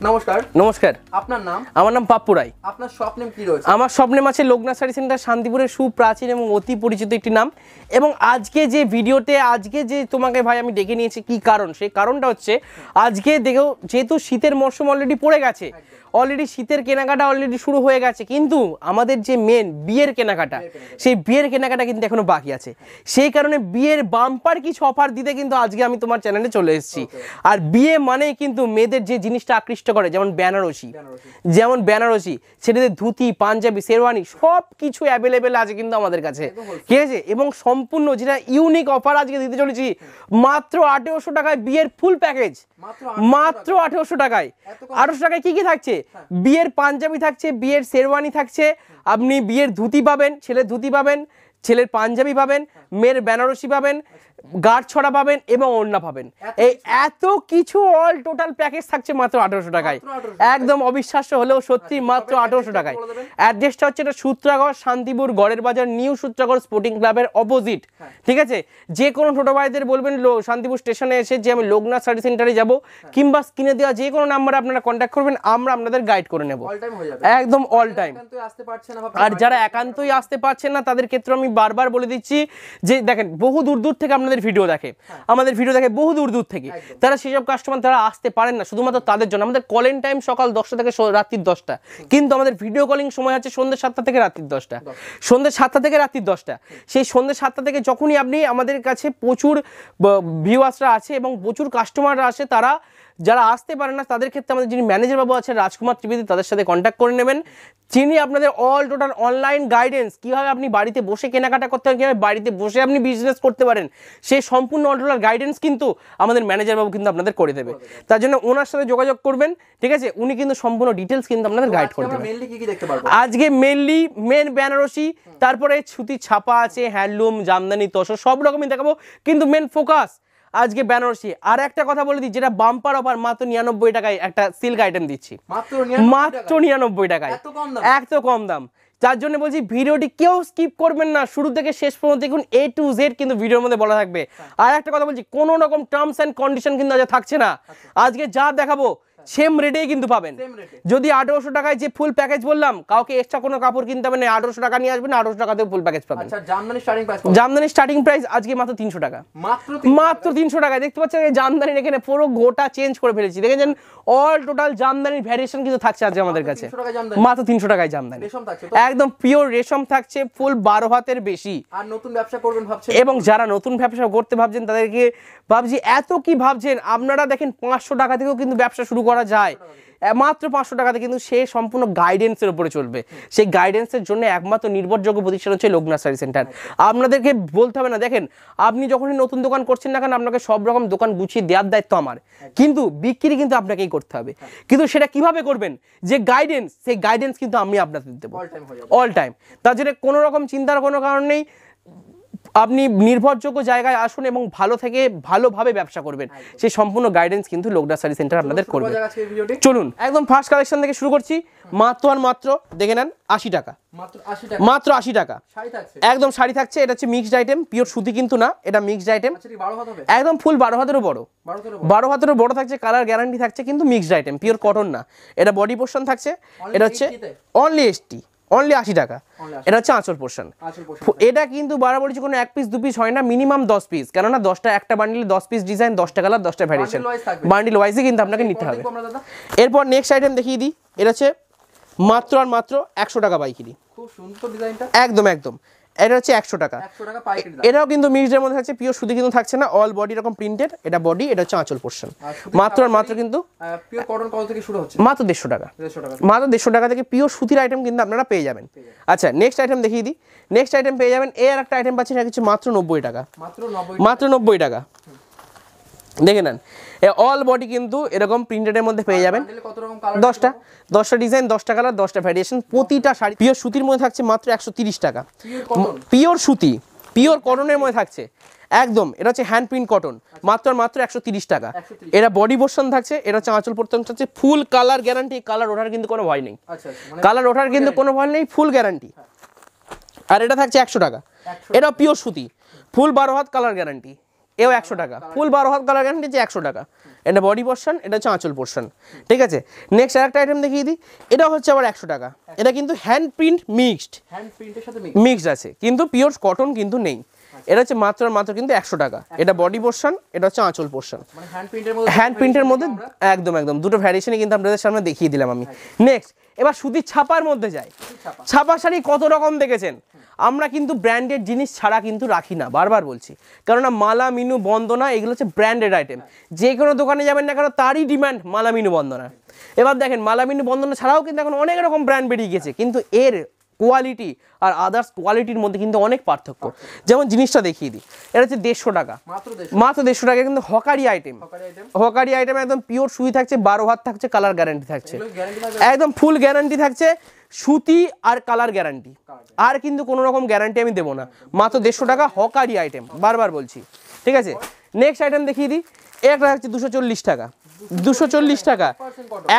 নমস্কার। নমস্কার। আপনার নাম? আমার নাম পাপ্পু রায়। আপনার শপ নেম কি রয়েছে? আমার শপ নেম আছে লোকনাথ শাড়ি সেন্টার, শান্তিপুরের সুপ্রাচীন এবং অতি পরিচিত একটি নাম। এবং আজকে যে ভিডিওতে আজকে যে তোমাকে ভাই আমি ডেকে নিয়েছি কি কারণ, সেই কারণটা হচ্ছে আজকে দেখো যেহেতু শীতের মরশুম অলরেডি পড়ে গেছে, অলরেডি শীতের কেনাকাটা অলরেডি শুরু হয়ে গেছে, কিন্তু আমাদের যে মেন বিয়ের কেনাকাটা, সেই বিয়ের কেনাকাটা কিন্তু এখনো বাকি আছে। সেই কারণে বিয়ের বাম্পার কিছু অফার দিতে কিন্তু আজকে আমি তোমার চ্যানেলে চলে এসেছি। আর বিয়ে মানে কিন্তু মেয়েদের যে জিনিসটা আকৃষ্ট করে, যেমন বেনারসি, ছেলেদের ধুতি, পাঞ্জাবি, শেরওয়ানি সব কিছু অ্যাভেলেবেল আছে কিন্তু আমাদের কাছে, ঠিক আছে। এবং সম্পূর্ণ যেটা ইউনিক অফার আজকে দিতে চলেছি, মাত্র 1800 টাকায় বিয়ের ফুল প্যাকেজ, মাত্র 1800 টাকায়। 1800 টাকায় কি কি থাকছে? বিয়ের পাঞ্জাবি থাকছে, বিয়ের শেরওয়ানি থাকছে, আপনি বিয়ের ধুতি পাবেন, ছেলের ধুতি পাবেন, ছেলের পাঞ্জাবি পাবেন, মেয়ের বেনারসি পাবেন, গাঢ় ছড়া পাবেন এবং ওড়না পাবেন। এই এত কিছু অল টোটাল প্যাকেজ থাকছে মাত্র 1800 টাকায়। একদম অবিশ্বাস্য হলেও সত্যি, মাত্র 1800 টাকায়। অ্যাড্রেসটা হচ্ছে এটা সূত্রাগড়, শান্তিপুর, গড়ের বাজার, নিউ সূত্রাগড় স্পোর্টিং ক্লাবের অপোজিট, ঠিক আছে। যে কোনো ছোটো ভাইদের বলবেন শান্তিপুর স্টেশনে এসে যে আমি লোকনাথ শাড়ি সেন্টারে যাব, কিংবা স্ক্রিনে দেওয়া যে কোনো নাম্বারে আপনারা কন্ট্যাক্ট করবেন, আমরা আপনাদের গাইড করে নেব একদম অল টাইম। আর যারা একান্তই আসতে পারছেন না তাদের ক্ষেত্রে আমি বারবার বলে দিচ্ছি যে দেখেন, বহু দূর দূর থেকে আপনাদের ভিডিও দেখে, আমাদের ভিডিও দেখে বহু দূর দূর থেকে, তারা সেসব কাস্টমার তারা আসতে পারেন না, শুধুমাত্র তাদের জন্য আমাদের কলিং টাইম সকাল 10টা থেকে রাত্রির 10টা, কিন্তু আমাদের ভিডিও কলিং সময় আছে সন্ধ্যে 7টা থেকে রাত্রির 10টা, সন্ধ্যে 7টা থেকে রাত্রির 10টা। সেই সন্ধ্যে 7টা থেকে যখনই আপনি আমাদের কাছে প্রচুর ভিউয়ার্সরা আছে এবং প্রচুর কাস্টমাররা আসে, তারা যারা আসতে পারেন না তাদের ক্ষেত্রে আমাদের যিনি ম্যানেজার বাবু আছেন রাজকুমার ত্রিবেদী, তাদের সাথে কন্ট্যাক্ট করে নেবেন। যিনি আপনাদের অল টোটাল অনলাইন গাইডেন্স, কীভাবে আপনি বাড়িতে বসে কেনাকাটা করতে পারেন, কীভাবে বাড়িতে বসে আপনি বিজনেস করতে পারেন, সেই সম্পূর্ণ অল টোটাল গাইডেন্স কিন্তু আমাদের ম্যানেজার বাবু কিন্তু আপনাদের করে দেবে। তার জন্য ওনার সাথে যোগাযোগ করবেন, ঠিক আছে। উনি কিন্তু সম্পূর্ণ ডিটেলস কিন্তু আপনাদের গাইড করে দেবেন। আজকে মেনলি মেন বেনারসি, তারপরে সুতি ছাপা আছে, হ্যান্ডলুম, জামদানি, তসর সব রকমই দেখাবো, কিন্তু মেন ফোকাস আজকে বেনারসি। আর একটা কথা বলে দিই, যেটা বাম্পার অফার, মাত্র 99 টাকায় একটা সিল্ক আইটেম দিচ্ছি, মাত্র 99 টাকায়, এত কম দাম। যার জন্য বলছি ভিডিওটি কেউ স্কিপ করবেন না, শুরু থেকে শেষ পর্যন্ত দেখুন, A to Z কিন্তু ভিডিওর মধ্যে বলা থাকবে। আর একটা কথা বলছি, কোনো রকম টার্মস অ্যান্ড কন্ডিশন কিন্তু আজ থাকছে না। আজকে যা দেখাবো সেম রেটেই কিন্তু পাবেন। যদি 1800 টাকায় যে ফুল প্যাকেজ বললাম, কাউকে এক্সট্রা কোনো কাপড় কিনতে হবে না, 1800 টাকা নিয়ে আসবেন, 1800 টাকাতে ফুল প্যাকেজ পাবেন। জামদানি স্টার্টিং প্রাইস আজকে মাত্র 300 টাকা, মাত্র 300 টাকায়। দেখতে পাচ্ছেন এই জামদানির এখানে পুরো গোটা চেঞ্জ করে ফেলেছি, দেখেছেন অল টোটাল জামদানির ভ্যারিয়েশন কিন্তু থাকছে আজকে আমাদের কাছে, মাত্র 300 টাকায় জামদানি, একদম পিওর রেশম থাকছে, ফুল 12 হাতের বেশি। আর নতুন ব্যবসা করবেন ভাবছেন, এবং যারা নতুন ব্যবসা করতে ভাবছেন তাদেরকে ভাবছি, এত কি ভাবছেন আপনারা, দেখেন 500 টাকা থেকেও কিন্তু ব্যবসা শুরু করা যায়, মাত্র 500 টাকাতে, কিন্তু সে সম্পূর্ণ গাইডেন্সের উপরে চলবে। সেই গাইডেন্সের জন্য একমাত্র নির্ভরযোগ্য প্রতিষ্ঠান হচ্ছে লোকনাথ শাড়ি সেন্টার। আপনাদেরকে বলতে হবে না, দেখেন আপনি যখনই নতুন দোকান করছেন না কেন, আপনাকে সব রকম দোকান গুছিয়ে দেওয়ার দায়িত্ব আমার, কিন্তু বিক্রি কিন্তু আপনাকেই করতে হবে। কিন্তু সেটা কিভাবে করবেন, যে গাইডেন্স, সেই গাইডেন্স কিন্তু আমি আপনাদের দেবো অল টাইম। তার জন্য কোনো রকম চিন্তার কোনো কারণ নেই, আপনি নির্ভরযোগ্য জায়গায় আসুন এবং ভালো থেকে ভালোভাবে ব্যবসা করবেন, সেই সম্পূর্ণ গাইডেন্স কিন্তু লোকনাথ শাড়ি সেন্টার আপনাদের করবে। চলুন একদম ফার্স্ট কালেকশন থেকে শুরু করছি, মাত্র আর মাত্র দেখে নেন 80 টাকা, মাত্র 80 টাকা। একদম শাড়ি থাকছে, এটা হচ্ছে মিক্সড আইটেম, পিওর সুতি কিন্তু না, এটা মিক্সড আইটেম, একদম ফুল 12 হাতেরও বড়, 12 হাতেরও বড় থাকছে, কালার গ্যারান্টি থাকছে, কিন্তু মিক্সড আইটেম, পিওর কটন না। এটা বডি পোর্শন থাকছে, এটা হচ্ছে অনলি এসটি, অনলি 80 টাকা। এটা হচ্ছে আঁচল পোর্শন। এটা কিন্তু বাড়াবাড়ি কোনো 1 পিস 2 পিস হয় না, মিনিমাম 10 পিস, কেননা 10টা একটা বান্ডিলে 10 পিস ডিজাইন, 10টা কালার, 10টা ভ্যারিয়েশন, বান্ডিল ওয়াইজে কিন্তু আপনাকে নিতে হবে। এরপর নেক্সট আইটেম দেখিয়ে দিই, এটা হচ্ছে মাত্র আর মাত্র 100 টাকা পাইকারি, একদম একদম। এটা হচ্ছে 100 টাকা, এটাও কিন্তু মিক্সডের মধ্যে থাকছে, পিওর সুতি কিন্তু থাকছে না, অল বডি এরকম প্রিন্টেড, এটা বডি, এটা হচ্ছে আঁচল পোর্শন। মাত্র আর মাত্র কিন্তু পিওর কটন কত থেকে শুরু হচ্ছে? মাত্র 150 টাকা, মাত্র 150 টাকা থেকে পিওর সুতির আইটেম কিন্তু আপনারা পেয়ে যাবেন। আচ্ছা নেক্সট আইটেম দেখিয়ে দিই, নেক্সট আইটেম পেয়ে যাবেন, এর একটা আইটেম পাচ্ছেন, এটা হচ্ছে মাত্র 90 টাকা, মাত্র 90 টাকা। দেখে নেন, অল বডি কিন্তু এরকম প্রিন্টেডের মধ্যে পেয়ে যাবেন, 10টা ডিজাইন, 10টা কালার, 10টা ভ্যারিয়েশন, প্রতিটা শাড়ি পিওর সুতির মধ্যে থাকছে মাত্র 130 টাকা, পিওর সুতি, পিওর কটনের মধ্যে থাকছে একদম। এটা হচ্ছে হ্যান্ড প্রিন্ট কটন, মাত্র মাত্র 130 টাকা। এটা বডি পোর্শন থাকছে, এটা হচ্ছে আঁচল পোর্শন থাকছে, ফুল কালার গ্যারান্টি, কালার ওঠার কিন্তু কোনো ভয় নেই, কালার ওঠার কিন্তু কোনো ভয় নেই, ফুল গ্যারান্টি। আর এটা থাকছে 100 টাকা, এটা পিওর সুতি, ফুল 12 হাত, কালার গ্যারান্টি, এও 100 টাকা, ফুল 12 হাত কালার গ্যারান্টি হচ্ছে 100 টাকা। এটা বডি পোর্শন, এটা হচ্ছে আঁচল পোর্শন, ঠিক আছে। নেক্সট আরেকটা আইটেম দেখিয়ে দিই, এটা হচ্ছে আবার 100 টাকা। এটা কিন্তু হ্যান্ড প্রিন্ট মিক্সড, হ্যান্ড প্রিন্টের সাথে মিক্সড আছে, কিন্তু পিওর কটন কিন্তু নেই। এটা হচ্ছে মাত্র কিন্তু 100 টাকা। এটা বডি পোর্শন, এটা হচ্ছে আঁচল পোর্শন, মানে হ্যান্ড প্রিন্টের মধ্যে একদম দুটো ভ্যারিয়েশনই কিন্তু আপনাদের সামনে দেখিয়ে দিলাম আমি। নেক্সট এবার সুতির ছাপার মধ্যে যাই। ছাপা শাড়ি কত রকম দেখেছেন, আমরা কিন্তু ব্র্যান্ডেড জিনিস ছাড়া কিন্তু রাখি না, বারবার বলছি, কেননা মালা, মিনু, বন্দনা এগুলো হচ্ছে ব্র্যান্ডেড আইটেম। যে কোনো দোকানে যাবেন না কেন তারই ডিমান্ড মালা, মিনু, বন্দনা। এবার দেখেন মালা, মিনু, বন্দনা ছাড়াও কিন্তু এখন অনেক রকম ব্র্যান্ড বেরিয়ে গেছে, কিন্তু এর কোয়ালিটি আর আদার্স কোয়ালিটির মধ্যে কিন্তু অনেক পার্থক্য। যেমন জিনিসটা দেখিয়ে দিই, এটা হচ্ছে 150 টাকা, মাত্র 150 টাকা, কিন্তু হকারি আইটেম, হকারি আইটেম একদম পিওর সুই থাকছে, 12 হাত থাকছে, কালার গ্যারান্টি থাকছে, একদম ফুল গ্যারান্টি থাকছে, সুতি আর কালার গ্যারান্টি, আর কিন্তু কোনো রকম গ্যারান্টি আমি দেবো না। মাত্র 150 টাকা হকারি আইটেম, বারবার বলছি, ঠিক আছে। নেক্সট আইটেম দেখিয়ে দিই, একটা হচ্ছে 240 টাকা, 240 টাকা,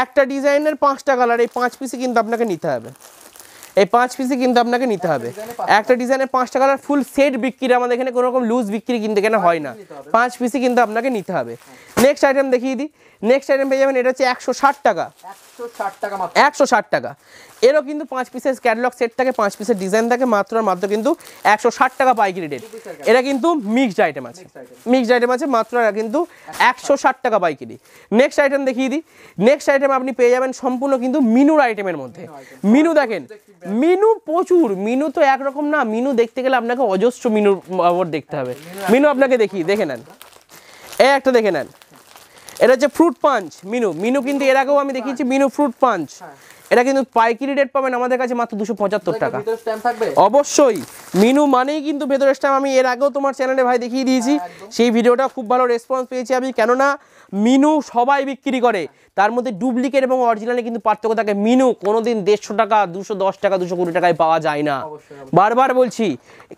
একটা ডিজাইনের 5টা কালার, এই 5 পিসই কিন্তু আপনাকে নিতে হবে, এই 5 পিসই কিন্তু আপনাকে নিতে হবে। একটা ডিজাইনের 5টা কালার ফুল সেট বিক্রি, আমাদের এখানে কোনো রকম লুজ বিক্রি কিন্তু এখানে হয় না, 5 পিসই কিন্তু আপনাকে নিতে হবে। নেক্সট আইটেম দেখিয়ে দিই, নেক্সট আইটেম পেয়ে যাবেন, এটা হচ্ছে 160 টাকা, 160 টাকা। এরও কিন্তু 5 পিসের ক্যাটালগ সেট থাকে, 5 পিসের ডিজাইন থাকে, মাত্র কিন্তু 160 টাকা পাইকারি রেট। এটা কিন্তু মিক্সড আইটেম আছে, মিক্সড আইটেম আছে, মাত্র কিন্তু 160 টাকা পাইকারি। নেক্সট আইটেম দেখিয়ে দিই, নেক্সট আইটেম আপনি পেয়ে যাবেন সম্পূর্ণ কিন্তু মিনুর আইটেমের মধ্যে। মিনু দেখেন, মিনু প্রচুর, মিনু তো একরকম না, মিনু দেখতে গেলে আপনাকে অজস্র মিনুর দেখতে হবে। মিনু আপনাকে দেখে নেন, এই একটা দেখে নেন, এটা হচ্ছে ফ্রুট পাঞ্চ মিনু। মিনু কিন্তু এর আগেও আমি দেখিয়েছি মিনু ফ্রুট পাঞ্চ, এটা কিন্তু পাইকারি রেট পাবেন আমাদের কাছে মাত্র 275 টাকা। অবশ্যই মিনু মানেই কিন্তু ভেতরের স্ট্যাম্প, আমি এর আগেও তোমার চ্যানেলে ভাই দেখিয়ে দিয়েছি, সেই ভিডিওটা খুব ভালো রেসপন্স পেয়েছি আমি, কেননা মিনু সবাই বিক্রি করে, তার মধ্যে ডুপ্লিকেট এবং অরিজিনালে কিন্তু পার্থক্য থাকে। মিনু কোনোদিন 150 টাকা, 210 টাকা, 220 টাকায় পাওয়া যায় না, বারবার বলছি,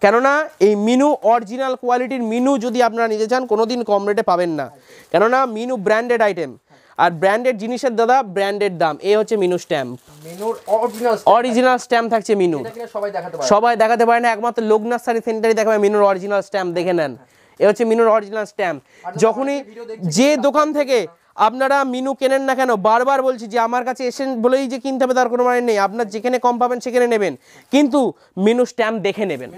কেননা এই মিনু অরিজিনাল কোয়ালিটির মিনু যদি আপনারা নিতে চান কোনোদিন কম রেটে পাবেন না, কেননা মিনু ব্র্যান্ডেড আইটেম, আর ব্র্যান্ডেড জিনিসের দাদা ব্র্যান্ডেড দাম। এই হচ্ছে মিনু স্ট্যাম্প, মিনুর অরিজিনাল স্ট্যাম্প থাকছে মিনু, সবাই দেখাতে পারে না, একমাত্র লোকনাথ শাড়ি সেন্টারই দেখাবে মিনুর অরিজিনাল স্ট্যাম্প, দেখে নেন, এ হচ্ছে মিনুর অরিজিনাল স্ট্যাম্প। যখনই যে দোকান থেকে আপনারা মিনু কেনেন না কেন, বারবার বলছি যে আমার কাছে এসেন বলেই যে কিনতে হবে তার কোনো মানে নেই, আপনার যেখানে কম পাবেন সেখানে নেবেন, কিন্তু মিনু স্ট্যাম্প দেখে নেবেন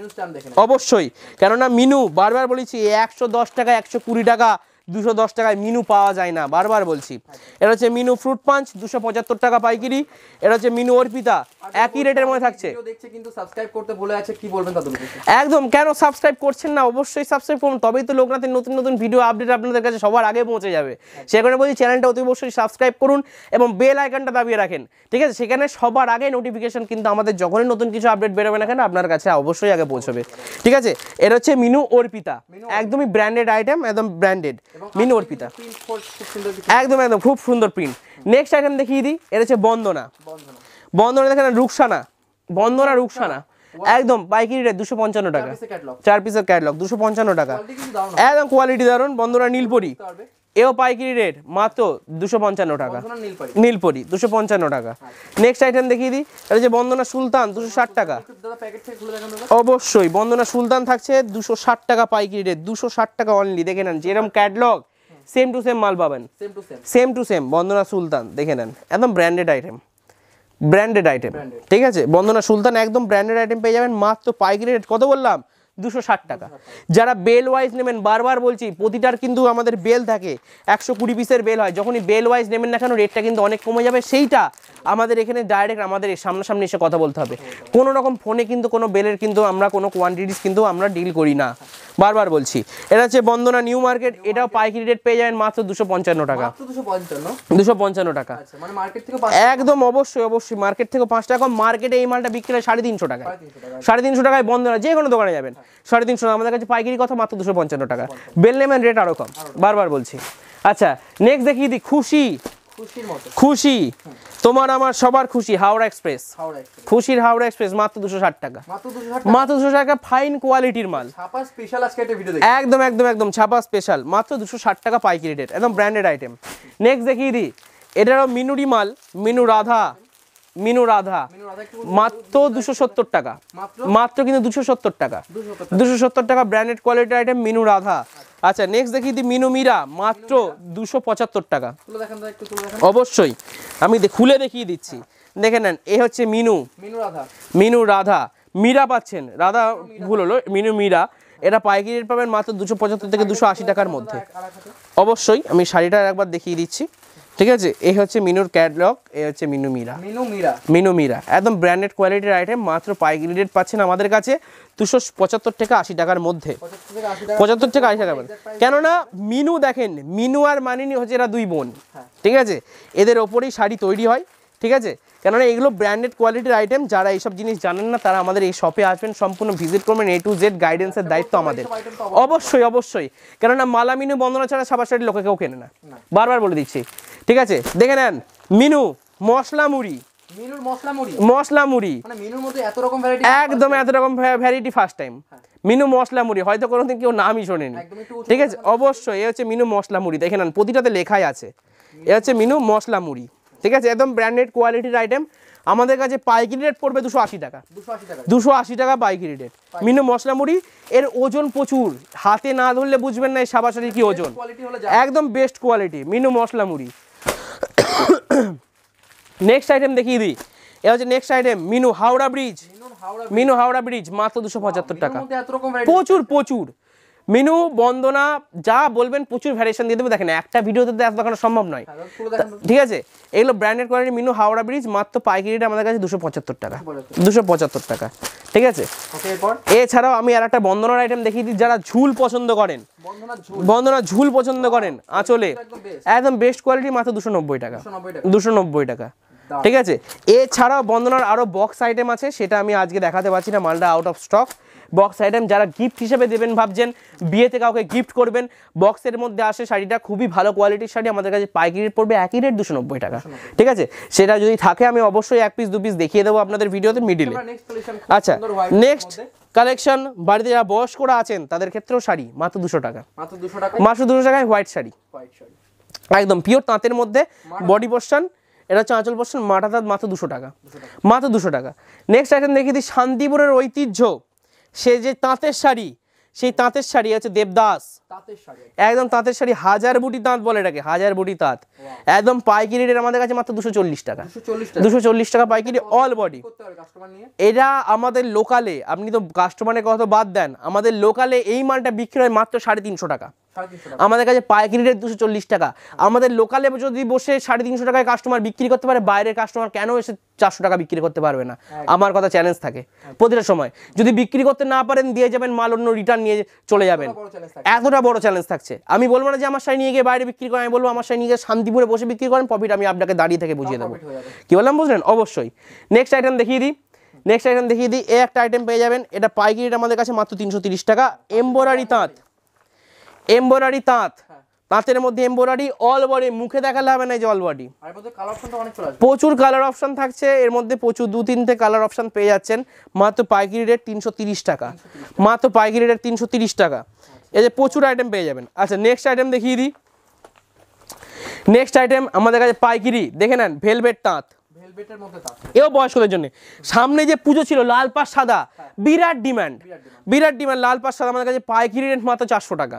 অবশ্যই, কেননা মিনু বারবার বলেছি 110 টাকা, 120 টাকা, 210 টাকায় মিনু পাওয়া যায় না, বারবার বলছি। এটা হচ্ছে মিনু ফ্রুট পাঞ্চ, 275 টাকা পাইকারি। এটা হচ্ছে মিনু অর্পিতা, একই রেটের মধ্যে থাকছে। একদম, কেন সাবস্ক্রাইব করছেন না, অবশ্যই সাবস্ক্রাইব করুন, তবেই তো লোকনাথের নতুন নতুন ভিডিও আপডেট আপনাদের কাছে সবার আগে পৌঁছে যাবে। সেখানে বলছি চ্যানেলটা অতি অবশ্যই সাবস্ক্রাইব করুন এবং বেল আইকনটা দাবিয়ে রাখেন, ঠিক আছে, সেখানে সবার আগে নোটিফিকেশন কিন্তু আমাদের যখনই নতুন কিছু আপডেট বেরোবে না কেন আপনার কাছে অবশ্যই আগে পৌঁছবে, ঠিক আছে। এটা হচ্ছে মিনু অর্পিতা, একদমই ব্র্যান্ডেড আইটেম, একদম ব্র্যান্ডেড মিনু অর্পিতা, একদম খুব সুন্দর প্রিন্ট। নেক্সট আইটেম দেখিয়ে দিই, এটা হচ্ছে বন্দনা, বন্দনা দেখেন, রুকসানা, বন্দনা রুকসানা, একদম পাইকারি রেট 255 টাকা, 4 পিসের ক্যাটালগ 255 টাকা, একদম কোয়ালিটি দারুন। বন্দনা নীলপরি, এও পাইকারি রেট মাত্র 255 টাকা, নীলপরি 255 টাকা। নেক্সট আইটেম দেখিয়ে দিই, এটা হচ্ছে বন্দনা সুলতান, 260 টাকা, অবশ্যই বন্দনা সুলতান থাকছে 260 টাকা পাইকারি রেট, 260 টাকা অনলি, দেখে নেন, যেরকম ক্যাটালগ সেম টু সেম মাল পাবেন, সেম টু সেম বন্দনা সুলতান, দেখে নেন, একদম ব্র্যান্ডেড আইটেম, ব্র্যান্ডেড আইটেম, ঠিক আছে। বন্দনা সুলতান একদম ব্র্যান্ডেড আইটেম পেয়ে যাবেন মাত্র পাইকারি রেট, কত বললাম, 260 টাকা। যারা বেল ওয়াইজ নেবেন, বারবার বলছি প্রতিটার কিন্তু আমাদের বেল থাকে, 120 পিসের বেল হয়, যখনই বেল ওয়াইজ নেবেন না কেন রেটটা কিন্তু অনেক কমে যাবে, সেইটা আমাদের এখানে ডাইরেক্ট আমাদের সামনাসামনি এসে কথা বলতে হবে, কোনো রকম ফোনে কিন্তু কোনো বেলের কিন্তু আমরা কোনো কোয়ান্টিটিস কিন্তু আমরা ডিল করি না, বারবার বলছি। এটা হচ্ছে বন্দনা নিউ মার্কেট, এটাও পাইকারি রেট পেয়ে যাবেন মাত্র 255 টাকা, 255 টাকা, একদম অবশ্যই অবশ্যই মার্কেট থেকে 5 টাকা কম। মার্কেটে এই মালটা বিক্রি হয় 350 টাকায়, 350 টাকায় বন্দনা, যে কোনো দোকানে যাবেন 350, আমাদের কাছে পাইকারি কথা মাত্র 255 টাকা, বেল নেবেন রেট আরো কম, বারবার বলছি। আচ্ছা নেক্সট দেখিয়ে দিই, খুশি, খুশি তোমার আমার সবার খুশি, হাওড়া এক্সপ্রেস, খুশির হাওড়া এক্সপ্রেস মাত্র 260 টাকা, মাত্র 260 টাকা, ফাইন কোয়ালিটির মাল, একদম একদম একদম ছাপা স্পেশাল, মাত্র 260 টাকা পাইকারি রেট, একদম ব্র্যান্ডেড আইটেম। নেক্সট দেখিয়ে দিই, এটারও মিনুরি মাল, মিনু রাধা, মিনু রাধা মিনু রাধা একটু মাত্র 270 টাকা, মাত্র মাত্র কিন্তু 270 টাকা, 270 টাকা ব্র্যান্ডেড কোয়ালিটির আইটেম মিনু রাধা। আচ্ছা নেক্সট দেখি দিই মিনু মীরা মাত্র 275 টাকা। তুলে দেখেন তো, একটু তুলে দেখেন। অবশ্যই আমি খুলে দেখিয়ে দিচ্ছি, দেখে নেন এ হচ্ছে মিনু, মিনু রাধা, মিনু রাধা, মীরা পাচ্ছেন, রাধা ভুল হলো, মিনু মীরা। এটা পাইকারি রেট পাবেন মাত্র 275 থেকে 280 টাকার মধ্যে। অবশ্যই আমি শাড়িটা একবার দেখিয়ে দিচ্ছি, ঠিক আছে। এই হচ্ছে মিনুর ক্যাটলগ, এই হচ্ছে মিনু মীরা, মিনু মীরা, মিনু মীরা একদম ব্র্যান্ডেড কোয়ালিটির আইটেম, মাত্র পাইকারি রেট পাচ্ছেন আমাদের কাছে 275 থেকে 80 টাকার মধ্যে, 75 থেকে 80 টাকার মধ্যে। কেননা মিনু দেখেন, মিনু আর মানিনী হচ্ছে এরা দুই বোন, ঠিক আছে, এদের ওপরেই শাড়ি তৈরি হয়, ঠিক আছে। কেননা এগুলো ব্র্যান্ডেড কোয়ালিটির আইটেম, যারা এইসব জিনিস জানেন না তারা আমাদের এই শপে আসবেন, সম্পূর্ণ ভিজিট করবেন, A to Z গাইডেন্সের দায়িত্ব আমাদের। অবশ্যই অবশ্যই, কেননা মালা মিনু বন্দনা ছাড়া সাবা শাড়ি লোকে কেউ কেনে না, বারবার বলে দিচ্ছি, ঠিক আছে। দেখে নেন মিনু মশলা মুড়ি, মিনুর মশলা মুড়ি, মশলা মুড়ি মানে মিনুর মধ্যে এত রকম ভ্যারাইটি, একদম এত রকম ভ্যারাইটি ফার্স্ট টাইম। মিনু মশলা মুড়ি হয়তো কোনোদিন কেউ নামই শোনেনি, ঠিক আছে। অবশ্যই এ হচ্ছে মিনু মশলা মুড়ি, দেখে নেন প্রতিটাতে লেখাই আছে, এ হচ্ছে মিনু মশলা মুড়ি, ঠিক আছে, একদম ব্র্যান্ডেড কোয়ালিটির আইটেম। আমাদের কাছে পাইকারি রেট পড়বে 280 টাকা, 280 টাকা পাইকারি রেট মিনু মশলা মুড়ি। এর ওজন প্রচুর, হাতে না ধরলে বুঝবেন না এই সাবা শাড়ির কি ওজন, একদম বেস্ট কোয়ালিটি মিনু মশলা মুড়ি। নেক্সট আইটেম দেখিয়ে দিই, এ হচ্ছে next item Minu Howrah bridge, Minu Howrah bridge মাত্র 275 টাকা, প্রচুর প্রচুর মিনু বন্দনা যা বলবেন প্রচুর ভ্যারিয়েশন দিয়ে দেবো। দেখেন একটা ভিডিওতে তো এত দেখানো সম্ভব নয়, ঠিক আছে। এগুলো branded quality Minu Howrah bridge মাত্র পাইকারি রেট আমাদের কাছে 275 টাকা, 275 টাকা, ঠিক আছে। এছাড়াও আমি আর একটা বন্দনার আইটেম দেখিয়ে দিই, যারা ঝুল পছন্দ করেন, বন্দনা ঝুল পছন্দ করেন আঁচলে, একদম বেস্ট কোয়ালিটি মাত্র 290 টাকা, 290 টাকা, ঠিক আছে। এছাড়াও বন্দনার আরো বক্স আইটেম আছে, সেটা আমি আজকে দেখাতে পারছি না, মালটা out of stock. Box item যারা গিফট হিসেবে দেবেন ভাবছেন, বিয়েতে কাউকে গিফট করবেন, বক্সের মধ্যে আসে শাড়িটা, খুবই ভালো কোয়ালিটির শাড়ি, আমাদের কাছে পাইকারি রেট পড়বে একই রেট 290 টাকা, ঠিক আছে। সেটা যদি থাকে আমি অবশ্যই এক পিস দু পিস দেখিয়ে দেবো আপনাদের ভিডিওতে মিডিলে। আচ্ছা নেক্সট কালেকশন, বাড়িতে যারা বয়স্করা আছেন তাদের ক্ষেত্রেও শাড়ি মাত্র 200 টাকা, মাত্র 200 টাকায় হোয়াইট শাড়ি, একদম পিওর তাঁতের মধ্যে, বডি পোর্শন, এটা হচ্ছে আঁচল পোর্শন, মাথা তাঁত, মাত্র 200 টাকা, মাত্র 200 টাকা। নেক্সট আইটেম দেখিয়ে দিই, শান্তিপুরের ঐতিহ্য সে যে তাঁতের শাড়ি, সেই তাঁতের শাড়ি আছে দেবদাস, একদম তাঁতের শাড়ি, হাজার বুটি তাঁত বলে এটাকে, হাজার বুটি তাঁত, একদম পাইকারি রেট আমাদের কাছে মাত্র 240 টাকা, 240 টাকা পাইকারি অল বডি। এটা আমাদের লোকালে, আপনি তো কাস্টমারের কথা বাদ দেন, আমাদের লোকালে এই মালটা বিক্রি হয় মাত্র 350 টাকা, আমাদের কাছে পাইকারি রেট 240 টাকা। আমাদের লোকালে যদি বসে 350 টাকায় কাস্টমার বিক্রি করতে পারে, বাইরের কাস্টমার কেন এসে 400 টাকা বিক্রি করতে পারবে না? আমার কথা চ্যালেঞ্জ থাকে প্রতিটা সময়, যদি বিক্রি করতে না পারেন দিয়ে যাবেন মাল, অন্য রিটার্ন নিয়ে চলে যাবেন, এতটা বড় চ্যালেঞ্জ থাকছে। আমি বলবো না যে আমার শাড়ি নিয়ে গিয়ে বাইরে বিক্রি করেন, আমি বলবো আমার শাড়ি নিয়ে গিয়ে শান্তিপুরে বসে বিক্রি করেন, প্রফিট আমি আপনাকে দাঁড়িয়ে থেকে বুঝিয়ে দেবো। কি বললাম বুঝলেন? অবশ্যই। নেক্সট আইটেম দেখিয়ে দিই, নেক্সট আইটেম দেখিয়ে দিই, এই একটা আইটেম পেয়ে যাবেন, এটা পাইকারি রেট আমাদের কাছে মাত্র 330 টাকা, এমব্রয়ডারি তাঁত, এমব্রয়ডারি তাঁত, তাঁতের মধ্যে এমব্রয়ডারি অল বডি, মুখে দেখালে হবে না যে অল বডি, প্রচুর কালার অপশন থাকছে এর মধ্যে, প্রচুর 2-3টে কালার অপশন পেয়ে যাচ্ছেন, মাত্র পাইকারি রেট 330 টাকা, মাত্র পাইকারি রেট 330 টাকা, এই যে প্রচুর আইটেম পেয়ে যাবেন। আচ্ছা নেক্সট আইটেম দেখিয়ে দিই, নেক্সট আইটেম আমাদের কাছে পাইকারি, দেখে নেন ভেলভেট তাঁত, এও বয়স্কদের জন্য। সামনে যে পুজো ছিল লাল পাড় সাদা, বিরাট ডিমান্ড, বিরাট ডিমান্ড, লাল পাড় সাদা আমাদের কাছে পাইকারি রেট মাত্র 400 টাকা,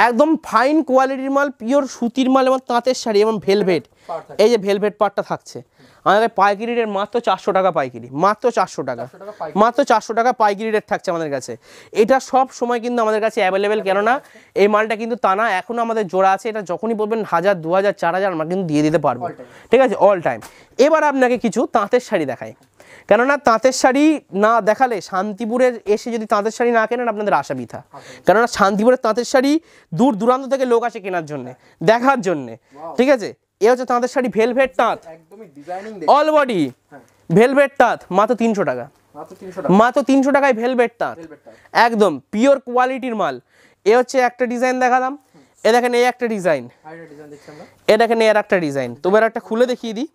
একদম ফাইন কোয়ালিটির মাল, পিওর সুতির মাল এবং তাঁতের শাড়ি এবং ভেলভেট, এই যে ভেলভেট পাড়টা থাকছে আমাদের পাইকারি রেট মাত্র 400 টাকা পাইকারি, মাত্র 400 টাকা, মাত্র 400 টাকা পাইকারি রেট থাকছে আমাদের কাছে। এটা সব সময় কিন্তু আমাদের কাছে অ্যাভেলেবেল, কেননা এই মালটা কিন্তু তা না, এখনও আমাদের জোড়া আছে, এটা যখনই বলবেন 1000, 2000, 4000 আমরা কিন্তু দিয়ে দিতে পারবো, ঠিক আছে, অল টাইম। এবার আপনাকে কিছু তাঁতের শাড়ি দেখাই, কেননা তাঁতের শাড়ি না দেখালে, শান্তিপুরে এসে যদি তাঁতের শাড়ি না কেনেন আপনাদের আশা বৃথা, কেননা শান্তিপুরের তাঁতের শাড়ি দূর দূরান্ত থেকে লোক আসে কেনার জন্য, দেখার জন্য, ঠিক আছে। এ হচ্ছে তাঁতের শাড়ি ভেলভেট তাঁত, অল বডি ভেলভেট তাঁত, মাত্র 300 টাকা, মাত্র 300 টাকায় ভেলভেট তাঁত, একদম পিওর কোয়ালিটির মাল। এ হচ্ছে একটা ডিজাইন দেখালাম, এ দেখেন এই একটা ডিজাইন, আইডিয়া ডিজাইন দেখছি আমরা। এ দেখেন এর একটা ডিজাইন, তবে একটা খুলে দেখিয়ে দিই।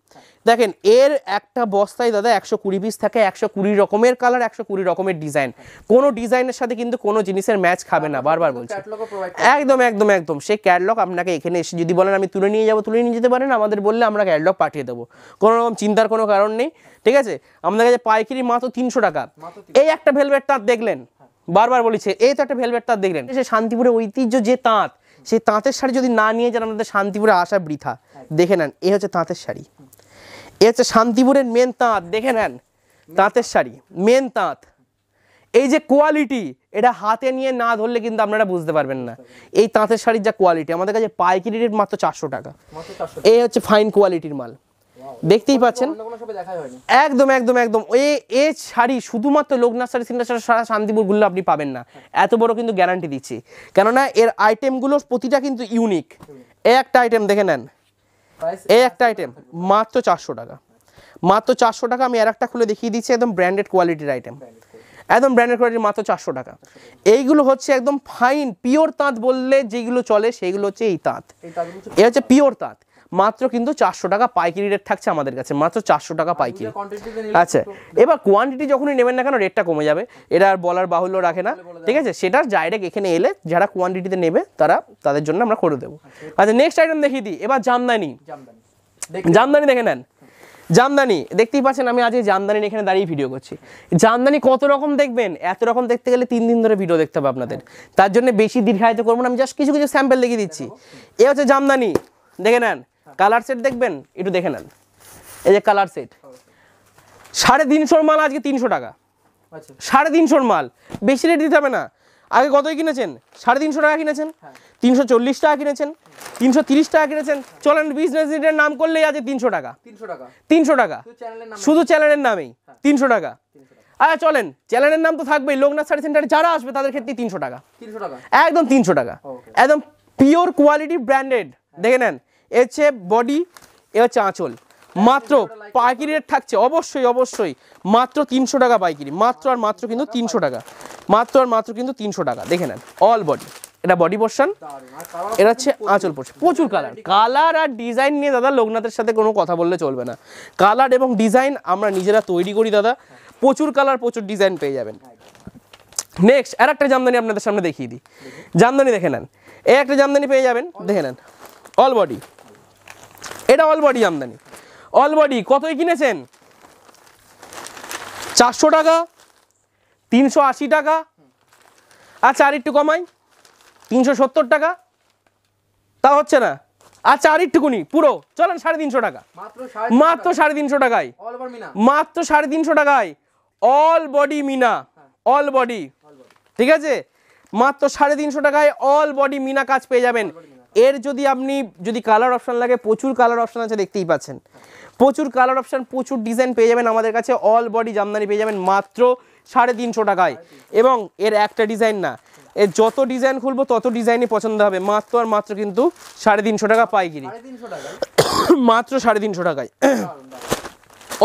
দেখেন এর একটা বস্তায় দাদা 120 পিস থাকে, 120 রকমের কালার, 120 রকমের ডিজাইন। কোনো ডিজাইনের সাথে কিন্তু কোনো জিনিসের ম্যাচ খাবে না, বারবার বলছি। ক্যাটালগও প্রোভাইড একদম একদম একদম সেই ক্যাটালগ আপনাকে এখানে এসে যদি বলেন আমি তুলে নিয়ে যাবো, তুলে নিয়ে যেতে পারেন, আমাদের বললে আমরা ক্যাটালগ পাঠিয়ে দেবো, কোনো রকম চিন্তার কোনো কারণ নেই। ঠিক আছে, আমাদের কাছে পাইকারি মাত্র 300 টাকা। এই একটা ভেলভেট তাঁত দেখলেন, বারবার বলেছে, এই তো একটা ভেলভেট তাঁত দেখলেন। সে শান্তিপুরের ঐতিহ্য যে তাঁত, সেই তাঁতের শাড়ি যদি না নিয়ে যান আমাদের শান্তিপুরে আসা বৃথা। দেখে নেন, এ হচ্ছে তাঁতের শাড়ি, এ হচ্ছে শান্তিপুরের মেন তাঁত। দেখে নেন তাঁতের শাড়ি, মেন তাঁত। এই যে কোয়ালিটি, এটা হাতে নিয়ে না ধরলে কিন্তু আপনারা বুঝতে পারবেন না এই তাঁতের শাড়ির যা কোয়ালিটি। আমাদের কাছে পাইকারি রেট মাত্র 400 টাকা। এই হচ্ছে ফাইন কোয়ালিটির মাল, দেখতেই পাচ্ছেন। একদম একদম একদম এই শাড়ি শুধুমাত্র লোকনাথ শাড়ি সেন্টার সারা শান্তিপুর গুলো আপনি পাবেন না, এত বড় কিন্তু গ্যারান্টি দিচ্ছি। কেননা এর আইটেমগুলোর প্রতিটা কিন্তু ইউনিক। এই একটা আইটেম দেখে নেন, এই একটা আইটেম মাত্র 400 টাকা, মাত্র 400 টাকা। আমি আর একটা খুলে দেখিয়ে দিচ্ছি, একদম ব্র্যান্ডেড কোয়ালিটির আইটেম, একদম ব্র্যান্ডেড কোয়ালিটির, মাত্র 400 টাকা। এইগুলো হচ্ছে একদম ফাইন পিওর তাঁত বললে যেগুলো চলে সেগুলো হচ্ছে এই তাঁত, এই হচ্ছে পিওর তাঁত। মাত্র কিন্তু 400 টাকা পাইকারি রেট থাকছে আমাদের কাছে, মাত্র 400 টাকা পাইকারি। আচ্ছা, এবার কোয়ান্টিটি যখনই নেবেন না কেন রেটটা কমে যাবে, এটা আর বলার বাহুল্য রাখে না। ঠিক আছে, সেটা ডাইরেক্ট এখানে এলে যারা কোয়ান্টিটিতে নেবে তাদের জন্য আমরা করে দেবো। আচ্ছা, নেক্সট আইটেম দেখিয়ে দিই। এবার জামদানি, জামদানি দেখে নেন। জামদানি দেখতেই পাচ্ছেন, আমি আজকে জামদানি এখানে দাঁড়িয়ে ভিডিও করছি। জামদানি কত রকম দেখবেন, এত রকম দেখতে গেলে 3 দিন ধরে ভিডিও দেখতে হবে আপনাদের, তার জন্য বেশি দীর্ঘায়িত করবো না, আমি জাস্ট কিছু কিছু স্যাম্পল দেখিয়ে দিচ্ছি। এ হচ্ছে জামদানি, দেখে নেন। কালার সেট দেখবেন, একটু দেখে নেন, এই যে কালার সেট। 350 মাল আজকে 300 টাকা, 350 মাল, বেশি রেট দিতে হবে না। আগে কতই কিনেছেন? 350 টাকা কিনেছেন, 340 টাকা কিনেছেন, 330 টাকা কিনেছেন। চলেন বিজনেস লিডার নাম করলেই আজ 300 টাকা, 300 টাকা শুধু চ্যানেলের নামেই 300 টাকা। আচ্ছা চলেন, চ্যানেলের নাম তো থাকবেই, লোকনাথ শাড়ি সেন্টারে যারা আসবে তাদের ক্ষেত্রে 300 টাকা, একদম 300 টাকা, একদম পিওর কোয়ালিটি ব্র্যান্ডেড। দেখে নেন, এ হচ্ছে বডি, এ হচ্ছে আঁচল। মাত্র পাইকারি রেট থাকছে অবশ্যই অবশ্যই মাত্র 300 টাকা পাইকারি, মাত্র আর মাত্র কিন্তু 300 টাকা, মাত্র আর মাত্র কিন্তু 300 টাকা। দেখে নেন, অল বডি, এটা বডি পোর্শন, এটা হচ্ছে আঁচল পোর্শন। প্রচুর কালার, কালার আর ডিজাইন নিয়ে দাদা লোকনাথের সাথে কোনো কথা বললে চলবে না। কালার এবং ডিজাইন আমরা নিজেরা তৈরি করি দাদা, প্রচুর কালার প্রচুর ডিজাইন পেয়ে যাবেন। নেক্সট আর একটা জামদানি আপনাদের সামনে দেখিয়ে দিই। জামদানি দেখে নেন, এই একটা জামদানি পেয়ে যাবেন, দেখে নেন, অল বডি, এটা all body Jamdani. All body কতই কিনেছেন? 400 টাকা, 380 টাকা। আচ্ছা আর একটু কমাই, 370 টাকা, তা হচ্ছে না। আচ্ছা আর একটুকুনি, পুরো চলেন 350 টাকা, মাত্র 350 টাকায়, মাত্র 350 টাকায় অল বডি মিনা, অল বডি। ঠিক আছে, মাত্র 350 টাকায় অল বডি মিনা কাজ পেয়ে যাবেন। এর যদি কালার অপশন লাগে, প্রচুর কালার অপশন আছে, দেখতেই পাচ্ছেন, প্রচুর কালার অপশন, প্রচুর ডিজাইন পেয়ে যাবেন আমাদের কাছে। অল বডি জামদানি পেয়ে যাবেন মাত্র 350 টাকায়। এবং এর একটা ডিজাইন না, এর যত ডিজাইন খুলবো তত ডিজাইনই পছন্দ হবে। মাত্র আর মাত্র কিন্তু 350 টাকা পাইকারি, মাত্র 350 টাকায়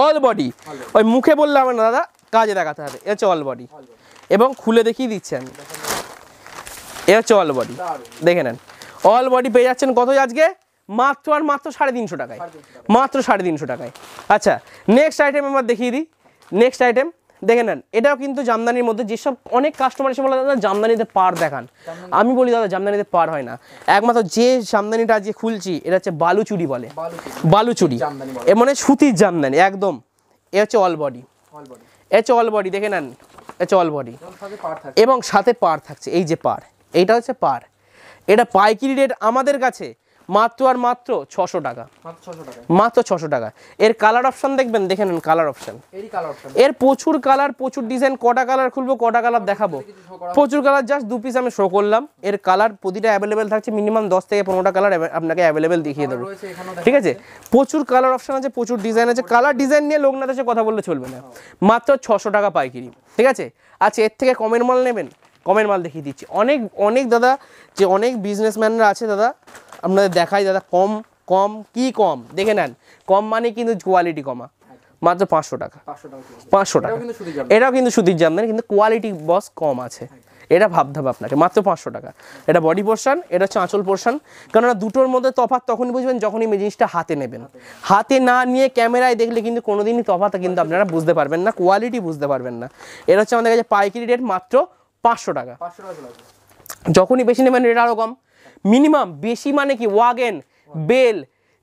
অল বডি। ওই মুখে বললে হবে না দাদা, কাজে দেখাতে হবে। এ হচ্ছে অল বডি, এবং খুলে দেখিয়ে দিচ্ছি আমি। এ হচ্ছে অল বডি, দেখে নেন। অল বডি পেয়ে যাচ্ছেন কত আজকে? মাত্র আর মাত্র 350 টাকায়, মাত্র 350 টাকায়। আচ্ছা নেক্সট আইটেম আমরা দেখিয়ে দিই। নেক্সট আইটেম দেখে নেন, এটাও কিন্তু জামদানির মধ্যে। যেসব অনেক কাস্টমার এসে বলে দাদা জামদানিতে পার দেখান, আমি বলি দাদা জামদানিতে পার হয় না। একমাত্র যে জামদানিটা আজকে খুলছি এটা হচ্ছে বালুচুরি বলে, বালুচুরি, এ মানে সুতির জামদানি একদম। এ হচ্ছে অল বডি, এ হচ্ছে অল বডি, দেখে নেন, এ হচ্ছে অল বডি এবং সাথে পার থাকছে। এই যে পার, এইটা হচ্ছে পার। এটা পাইকারি রেট আমাদের কাছে মাত্র আর মাত্র 600 টাকা, মাত্র 600 টাকা। এর কালার অপশন দেখবেন, দেখে নেন কালার অপশন, এর প্রচুর কালার প্রচুর ডিজাইন। কটা কালার খুলবো, কটা কালার দেখাবো, প্রচুর কালার। জাস্ট 2 পিস আমি শো করলাম। এর কালার প্রতিটা অ্যাভেলেবেল থাকছে, মিনিমাম 10 থেকে 15টা কালার আপনাকে অ্যাভেলেবেল দেখিয়ে দেবো। ঠিক আছে, প্রচুর কালার অপশন আছে, প্রচুর ডিজাইন আছে। কালার ডিজাইন নিয়ে লোকনাথ এসে কথা বললে চলবে না, মাত্র 600 টাকা পাইকারি। ঠিক আছে, আচ্ছা এর থেকে কমের মাল নেবেন, কমের মাল দেখিয়ে দিচ্ছি। অনেক অনেক দাদা, যে অনেক বিজনেসম্যানরা আছে দাদা, আপনাদের দেখাই দাদা। কম কম কি কম, দেখে নেন, কম মানে কিন্তু কোয়ালিটি কমা, মাত্র 500 টাকা, 500 টাকা। এটাও কিন্তু সুতির জামদানি, কিন্তু কোয়ালিটি বস কম আছে। এটা ভাবতে হবে আপনাকে, মাত্র 500 টাকা। এটা বডি পোর্শন, এটা হচ্ছে আঁচল পোর্শন। কেননা দুটোর মধ্যে তফাৎ তখনই বুঝবেন যখনই জিনিসটা হাতে নেবেন। হাতে না নিয়ে ক্যামেরায় দেখলে কিন্তু কোনোদিনই তফাৎ কিন্তু আপনারা বুঝতে পারবেন না, কোয়ালিটি বুঝতে পারবেন না। এটা হচ্ছে আমাদের কাছে পাইকারি রেট মাত্র 500 টাকা। যখনই বেশি নেবেন রেট আরও কম। মিনিমাম বেশি মানে কি, ওয়াগেন, বেল,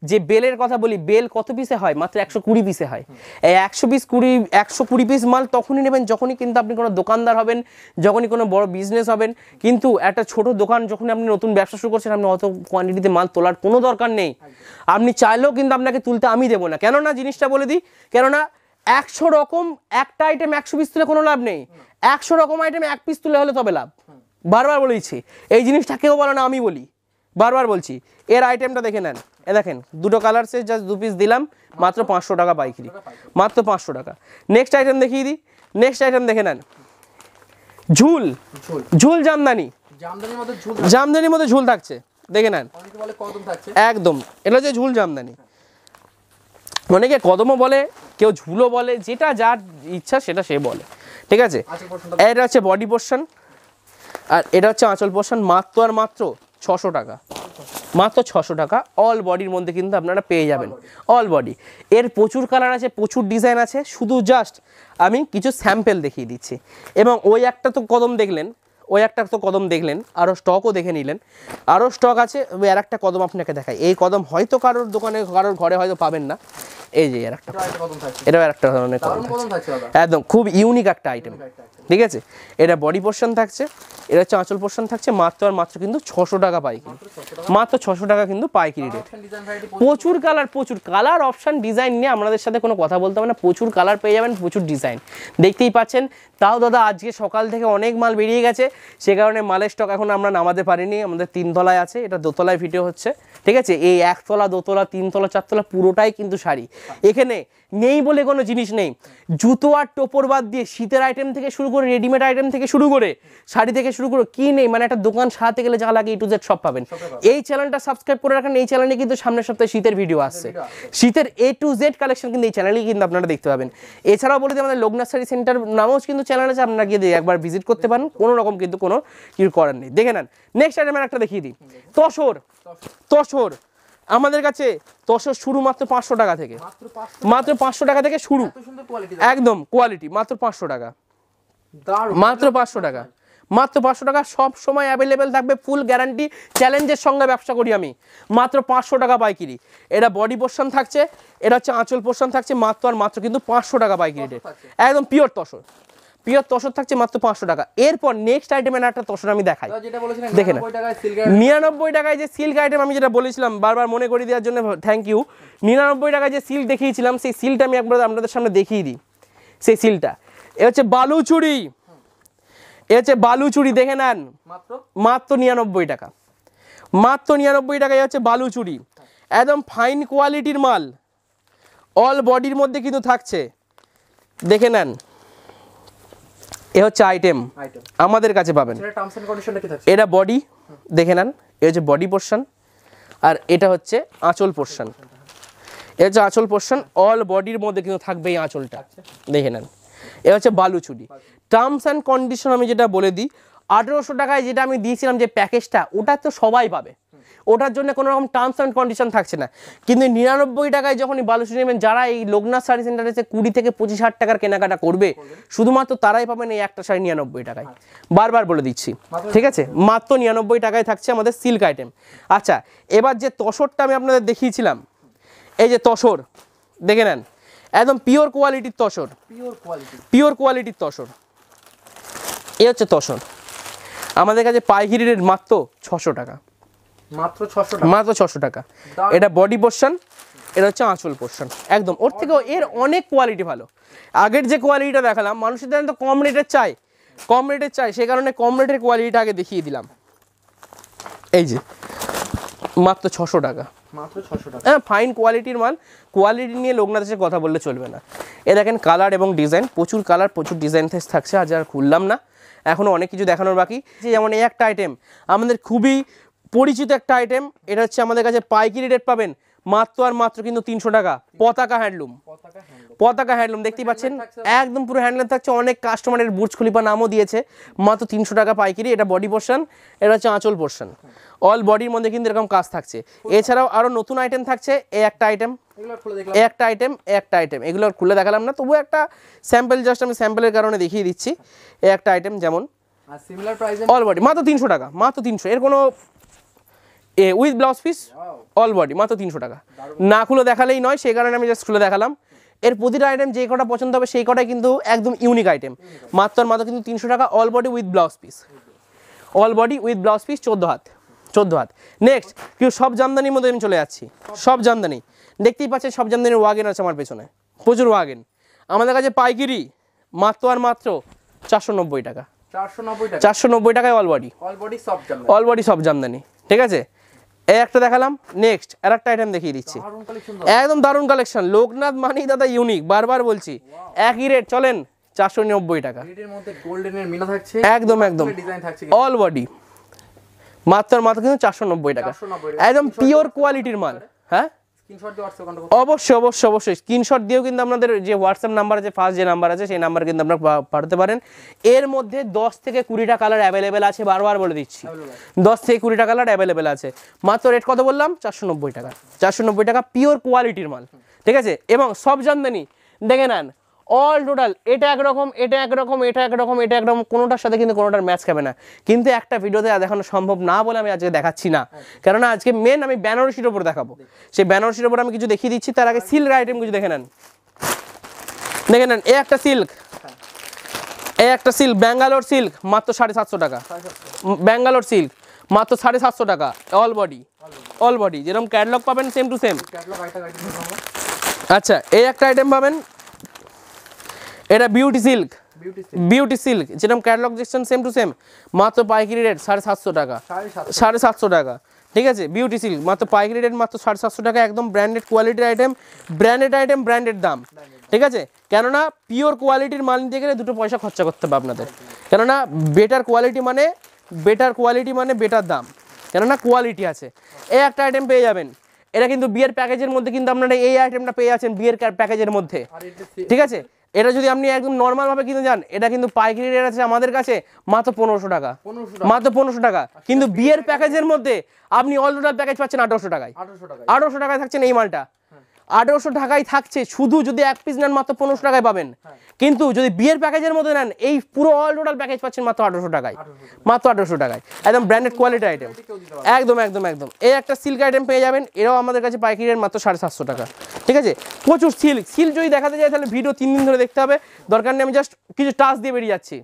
যে বেলের কথা বলি, বেল কত পিসে হয়? মাত্র 120 পিসে হয়। এই 120 পিস মাল তখনই নেবেন যখনই কিন্তু আপনি কোনো দোকানদার হবেন, যখনই কোনো বড় বিজনেস হবেন। কিন্তু একটা ছোট দোকান যখন আপনি নতুন ব্যবসা শুরু করছেন, আপনি অত কোয়ান্টিটিতে মাল তোলার কোনো দরকার নেই। আপনি চাইলেও কিন্তু আপনাকে তুলতে আমি দেবো না। কেননা জিনিসটা বলে দিই, কেননা 100 রকম একটা আইটেম 100 পিস তুলে কোনো লাভ নেই। 100 রকম আইটেম 1 পিস তুলে হলে তবে লাভ। বারবার বলেছি এই জিনিসটা, কেউ বলে না, আমি বলি, বারবার বলছি। এর আইটেমটা দেখে নেন, এ দেখেন দুটো কালার সে জাস্ট 2 পিস দিলাম, মাত্র 500 টাকা পাইকারি, মাত্র 500 টাকা। নেক্সট আইটেম দেখিয়ে দিই, নেক্সট আইটেম দেখে নেন, ঝুল, ঝুল জামদানি, জামদানির মধ্যে ঝুল থাকছে, দেখে নেন একদম। এটা হচ্ছে ঝুল জামদানি, অনেকে কদমও বলে, কেউ ঝুলও বলে, যেটা যার ইচ্ছা সেটা সে বলে, ঠিক আছে। এটা হচ্ছে বডি পোর্শন আর এটা হচ্ছে আঁচল পোর্শন, মাত্র আর মাত্র 600 টাকা, মাত্র 600 টাকা। অল বডির মধ্যে কিন্তু আপনারা পেয়ে যাবেন, অল বডি। এর প্রচুর কালার আছে, প্রচুর ডিজাইন আছে, শুধু জাস্ট আমি কিছু স্যাম্পেল দেখিয়ে দিচ্ছি। এবং ওই একটা তো কদম দেখলেন, ওই একটা তো কদম দেখলেন, আরও স্টকও দেখে নিলেন, আরও স্টক আছে। ওই আর একটা কদম আপনাকে দেখাই, এই কদম হয়তো কারোর দোকানে, কারোর ঘরে হয়তো পাবেন না। এই যে আর একটা, এটাও আর একটা ধরনের কদম একদম খুব ইউনিক একটা আইটেম, ঠিক আছে। এটা বডি পোর্শন থাকছে, এটা হচ্ছে আঁচল পোর্শন থাকছে, মাত্র আর মাত্র কিন্তু 600 টাকা পাইকারি, মাত্র 600 টাকা কিন্তু পাইকারি রেট। প্রচুর কালার, প্রচুর কালার, অপশান, ডিজাইন নিয়ে আপনাদের সাথে কোনো কথা বলতে হবে না, প্রচুর কালার পেয়ে যাবেন, প্রচুর ডিজাইন দেখতেই পাচ্ছেন। তাও দাদা আজকে সকাল থেকে অনেক মাল বেরিয়ে গেছে, সে কারণে মালের স্টক এখন আমরা নামাতে পারিনি। আমাদের 3 তলায় আছে, এটা 2 তলায় ভিডিও হচ্ছে, ঠিক আছে। এই 1 তলা, 2 তলা, 3 তলা, 4 তলা পুরোটাই কিন্তু শাড়ি। এখানে নেই বলে কোনো জিনিস নেই। জুতো আর টোপর বাদ দিয়ে শীতের আইটেম থেকে শুরু করে, রেডিমেড আইটেম থেকে শুরু করে, শাড়ি থেকে শুরু করে, কি নেই মানে একটা দোকান সাজাতে গেলে যা লাগে A to Z সব পাবেন। এই চ্যানেলটা সাবস্ক্রাইব করে রাখেন, এই চ্যানেলে কিন্তু সামনের সপ্তাহে শীতের ভিডিও আসছে, শীতের A to Z কালেকশন কিন্তু এই চ্যানেলেই কিন্তু আপনারা দেখতে পাবেন। এছাড়াও বলে দিই আমাদের লোকনাথ শাড়ি সেন্টার নামেও কিন্তু চ্যানেল আছে, আপনারা গিয়ে একবার ভিজিট করতে পারেন, কোনো রকম কিন্তু কোনো কিছু করার নেই। দেখে নেন নেক্সট আইটেমের একটা দেখিয়ে দিই, তসর। তসর আমাদের কাছে তসর শুরু মাত্র 500 টাকা থেকে, মাত্র 500 টাকা থেকে শুরু, একদম কোয়ালিটি, মাত্র 500 টাকা, মাত্র 500 টাকা, মাত্র 500 টাকা। সব সময় অ্যাভেলেবেল থাকবে, ফুল গ্যারান্টি, চ্যালেঞ্জের সঙ্গে ব্যবসা করি আমি, মাত্র 500 টাকা পাইকারি। এটা বডি পোর্শন থাকছে, এটা হচ্ছে আঁচল পোর্শন থাকছে, মাত্র আর মাত্র কিন্তু 500 টাকা পাইকারি রেট, একদম পিওর তসর, পিওর তসর থাকছে মাত্র 500 টাকা। এরপর নেক্সট আইটেমের একটা তসর আমি দেখাই, দেখে না 99 টাকায় যে সিল্ক আইটেম আমি যেটা বলেছিলাম, বারবার মনে করে দেওয়ার জন্য থ্যাংক ইউ। 99 টাকায় যে সিল্ক দেখিয়েছিলাম, সেই সিল্কটা আমি একবার আপনাদের সামনে দেখিয়ে দিই। সেই সিল্কটা এ হচ্ছে বালুচুরি, এ হচ্ছে বালুচুরি, দেখে নেন মাত্র 99 টাকা, মাত্র 99 টাকায় হচ্ছে বালুচুরি, একদম ফাইন কোয়ালিটির মাল, অল বডির মধ্যে কিন্তু থাকছে, দেখে নেন। এ হচ্ছে আইটেম আমাদের কাছে পাবেন, এটা বডি, দেখে নেন, এ হচ্ছে বডি পোর্শন আর এটা হচ্ছে আঁচল পোর্শন, এ হচ্ছে আঁচল পোর্শন, অল বডির মধ্যে কিন্তু থাকবে এই আঁচলটা, দেখে নেন। এ হচ্ছে বালুচুরি। টার্মস অ্যান্ড কন্ডিশন আমি যেটা বলে দিই, 1800 টাকায় যেটা আমি দিয়েছিলাম যে প্যাকেজটা, ওটা তো সবাই পাবে, ওটার জন্য কোনো রকম টার্মস অ্যান্ড কন্ডিশন থাকছে না। কিন্তু 99 টাকায় যখনই বালুচুরি নেবেন, যারা এই লোকনাথ শাড়ি সেন্টারে 20 থেকে 25,000 টাকার কেনাকাটা করবে, শুধুমাত্র তারাই পাবেন এই একটা শাড়ি 99 টাকায়, বারবার বলে দিচ্ছি, ঠিক আছে। মাত্র 99 টাকায় থাকছে আমাদের সিল্ক আইটেম। আচ্ছা, এবার যে তসরটা আমি আপনাদের দেখিয়েছিলাম, এই যে তসর, দেখে নেন, একদম পিওর কোয়ালিটির তসর, পিওর কোয়ালিটির তসর, এই হচ্ছে তসর। আমাদের কাছে পাইকারি রেট মাত্র 600 টাকা, মাত্র 600 টাকা। এটা বডি পোর্শন, এটা হচ্ছে আঁচল পোর্শন, একদম ওর থেকেও এর অনেক কোয়ালিটি ভালো। আগের যে কোয়ালিটিটা দেখালাম, মানুষের তো কম রেটের চাই, কম রেটের চাই, সেই কারণে কম রেটের কোয়ালিটিটা আগে দেখিয়ে দিলাম। এই যে মাত্র 600 টাকা, হ্যাঁ ফাইন কোয়ালিটির মাল, কোয়ালিটি নিয়ে লোকনাথ এসে কথা বললে চলবে না। এ দেখেন কালার এবং ডিজাইন, প্রচুর কালার, প্রচুর ডিজাইন থাকছে, আজ আর খুললাম না, এখনও অনেক কিছু দেখানোর বাকি। যেমন এই একটা আইটেম আমাদের খুবই পরিচিত একটা আইটেম, এটা হচ্ছে আমাদের কাছে পাইকারি রেট পাবেন মাত্র আর মাত্র কিন্তু 300 টাকা। পতাকা হ্যান্ডলুম, পতাকা হ্যান্ডলুম দেখতেই পাচ্ছেন, একদম পুরো হ্যান্ডলুম থাকছে। অনেক কাস্টমারের বুর্জ খলিফা নামও দিয়েছে। মাত্র 300 টাকা পাইকারি। এটা বডি পোর্শন, এটা হচ্ছে আঁচল পোর্শন। অল বডির মধ্যে কিন্তু এরকম কাজ থাকছে। এছাড়াও আরো নতুন আইটেম থাকছে। এই একটা আইটেম, একটা আইটেম, একটা আইটেম, এগুলো খুলে দেখালাম না, তবু একটা স্যাম্পল, জাস্ট আমি স্যাম্পলের কারণে দেখিয়ে দিচ্ছি। এই একটা আইটেম যেমন সিমিলার প্রাইসে অল বডি মাত্র 300 টাকা, মাত্র 300। এর কোনো with blouse piece all body মাত্র 300 টাকা। না খুলে দেখালেই নয়, সেই কারণে আমি জাস্ট খুলে দেখালাম। এর প্রতিটা আইটেম যে কটা পছন্দ হবে সেই কটাই কিন্তু একদম ইউনিক আইটেম। মাত্র আর মাত্র কিন্তু 300 টাকা। All body with blouse piece, all body with blouse piece, 14 হাত, 14 হাত। নেক্সট কেউ সব জামদানির মধ্যে আমি চলে যাচ্ছি। সব জামদানি দেখতেই পাচ্ছেন, সব জামদানির ওয়াগেন আছে আমার পেছনে, প্রচুর ওয়াগেন। আমাদের কাছে পাইকারি মাত্র আর মাত্র 490 টাকা, 490 টাকায় অল বডি, অল বডি সব জামদানি। ঠিক আছে, এই একটা দেখালাম। নেক্সট আর একটা আইটেম দেখিয়ে দিচ্ছি, একদম দারুণ কালেকশন। লোকনাথ মানেই দাদা ইউনিক, বারবার বলছি, একই রেট। চলেন 490 টাকা, একদম একদম অল বডি, মাত্র মাত্র কিন্তু 490 টাকা, একদম পিওর কোয়ালিটির মাল। হ্যাঁ অবশ্যই অবশ্যই অবশ্যই স্ক্রিনশট দিয়েও কিন্তু আপনাদের যে হোয়াটসঅ্যাপ নাম্বার আছে, ফার্স্ট যে নাম্বার আছে সেই নাম্বার কিন্তু আপনারা পাঠাতে পারেন। এর মধ্যে 10 থেকে 20টা কালার অ্যাভেলেবেল আছে, বারবার বলে দিচ্ছি, 10 থেকে 20টা কালার অ্যাভেলেবেল আছে। মাত্র রেট কত বললাম? 490 টাকা, 490 টাকা পিওর কোয়ালিটির মাল। ঠিক আছে, এবং সব জামদানি দেখে নেন, অল টোটাল। এটা একরকম, এটা একরকম, এটা একরকম, এটা একরকম, কোনোটার সাথে কিন্তু কোনোটার ম্যাচ খাবে না। কিন্তু একটা ভিডিওতে দেখানো সম্ভব না বলে আমি আজকে দেখাচ্ছি না, কেননা আজকে মেন আমি বেনারসির ওপর দেখাবো। সেই বেনারসির ওপর আমি কিছু দেখিয়ে দিচ্ছি। তার আগে সিল্ক আইটেম কিছু দেখে নেন, দেখে নেন। এই একটা সিল্ক, এই একটা সিল্ক, ব্যাঙ্গালোর সিল্ক, মাত্র 750 টাকা। ব্যাঙ্গালোর সিল্ক মাত্র 750 টাকা। অল বডি, অল বডি, যেরকম ক্যাটালগ পাবেন সেম টু সেম। আচ্ছা, এই একটা আইটেম পাবেন, এটা বিউটি সিল্ক, বিউটি সিল্ক, যেরকম ক্যাটালগ দেখছেন সেম টু সেম। মাত্র পাইকারি রেট 750 টাকা, 750 টাকা। ঠিক আছে, বিউটি সিল্ক মাত্র পাইকারি রেট মাত্র 750 টাকা। একদম ব্র্যান্ডেড কোয়ালিটির আইটেম, ব্র্যান্ডেড আইটেম, ব্র্যান্ডেড দাম। ঠিক আছে, কেননা পিওর কোয়ালিটির মাল নিতে গেলে দুটো পয়সা খরচা করতে হবে আপনাদের, কেননা বেটার কোয়ালিটি মানে, বেটার কোয়ালিটি মানে বেটার দাম, কেননা কোয়ালিটি আছে। এই একটা আইটেম পেয়ে যাবেন, এটা কিন্তু বিয়ের প্যাকেজের মধ্যে কিন্তু আপনারা এই আইটেমটা পেয়ে যাচ্ছেন বিয়ের প্যাকেজের মধ্যে। ঠিক আছে, এটা যদি আপনি একদম নর্মাল ভাবে কিনে যান, এটা কিন্তু পাইকারি রেট আছে আমাদের কাছে মাত্র 1500 টাকা, মাত্র 1500 টাকা। কিন্তু বিয়ের প্যাকেজের মধ্যে আপনি অল টোটাল প্যাকেজ পাচ্ছেন 1800 টাকায়, 1800 টাকায় থাকছেন এই মালটা, 1800 টাকায় থাকছে। শুধু যদি এক পিস নেন মাত্র 1500 টাকায় পাবেন, কিন্তু যদি বিয়ের প্যাকেজের মধ্যে নেন এই পুরো অল টোটাল প্যাকেজ পাচ্ছেন মাত্র 1800 টাকায়, মাত্র 1800 টাকায়। একদম ব্র্যান্ডেড কোয়ালিটি আইটেম, একদম একদম একদম। এই একটা সিল্ক আইটেম পেয়ে যাবেন, এরাও আমাদের কাছে পাইকারি রেট মাত্র 750 টাকা। ঠিক আছে, প্রচুর সিল্ক। সিল্ক যদি দেখাতে যাই তাহলে ভিডিও 3 দিন ধরে দেখতে হবে, দরকার নেই, আমি জাস্ট কিছু টাচ দিয়ে বেরিয়ে যাচ্ছি।